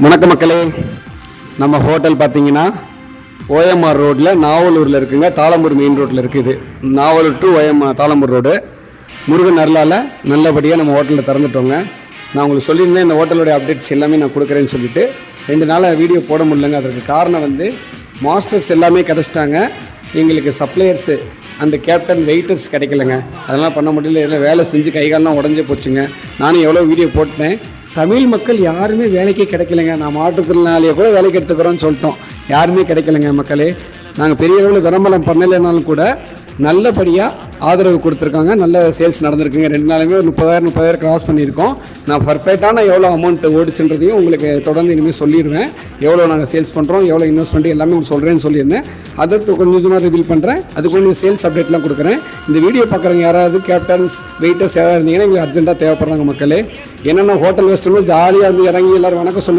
வணக்க மக்களே, நம்ம ஹோட்டல் பார்த்தீங்கன்னா ஓஎம்ஆர் ரோட்டில் நாவலூரில் இருக்குங்க. தாளம்பூர் மெயின் ரோட்டில் இருக்குது. Navalur to OMR Thalambur road Murugan அருளால் நல்லபடியாக நம்ம ஹோட்டலில் திறந்துட்டோங்க. நான் உங்களுக்கு சொல்லியிருந்தேன் இந்த ஹோட்டலோடைய அப்டேட்ஸ் எல்லாமே நான் கொடுக்குறேன்னு சொல்லிட்டு 2 நாளாக வீடியோ போட முடியலங்க. அதற்கு காரணம் மாஸ்டர்ஸ் எல்லாமே கிடச்சிட்டாங்க. எங்களுக்கு சப்ளையர்ஸு அந்த கேப்டன் வெயிட்டர்ஸ் கிடைக்கலங்க. அதெல்லாம் பண்ண முடியல. எல்லாம் வேலை செஞ்சு கைகாலெலாம் உடஞ்சே போச்சுங்க. நானும் எவ்வளோ வீடியோ போட்டேன். தமிழ் மக்கள் யாருமே வேலைக்கே கிடைக்கலைங்க. நான் மாற்றுத்திறனாளியை கூட வேலைக்கு எடுத்துக்கிறோன்னு சொல்லிட்டோம். யாருமே கிடைக்கலைங்க மக்களே. நாங்கள் பெரிய அளவில் விளம்பரம் பண்ணலைனாலும் கூட நல்லபடியாக ஆதரவு கொடுத்துருக்காங்க. நல்ல சேல்ஸ் நடந்திருக்குங்க. 2 நாளுமே ஒரு 30,000 கிராஸ் பண்ணியிருக்கோம். நான் பர்ஃபெக்டான எவ்வளோ அமௌண்ட் ஓடிச்சுன்றதையும் உங்களுக்கு தொடர்ந்து இனிமேல் சொல்லிடுவேன். எவ்வளோ நாங்கள் சேல்ஸ் பண்ணுறோம், எவ்வளோ இன்வெஸ்ட்மெண்ட் எல்லாமே உங்களுக்கு சொல்கிறேன்னு சொல்லியிருந்தேன். அதை கொஞ்சமாக ரிவீல் பண்ணுறேன். அதுக்கு கொஞ்சம் சேல்ஸ் அப்டேட்லாம் கொடுக்குறேன். இந்த வீடியோ பார்க்குறவங்க யாராவது கேப்டன்ஸ் வெயிட்டர்ஸ் யாராவது இருந்தீங்கன்னா எங்களுக்கு அர்ஜென்ட்டாக தேவைப்படுறாங்க மக்களே. என்னென்ன ஹோட்டல் வெஸ்டர்னோ ஜாலியாக இறங்கி எல்லோரும் வணக்கம் சொல்லுங்கள்.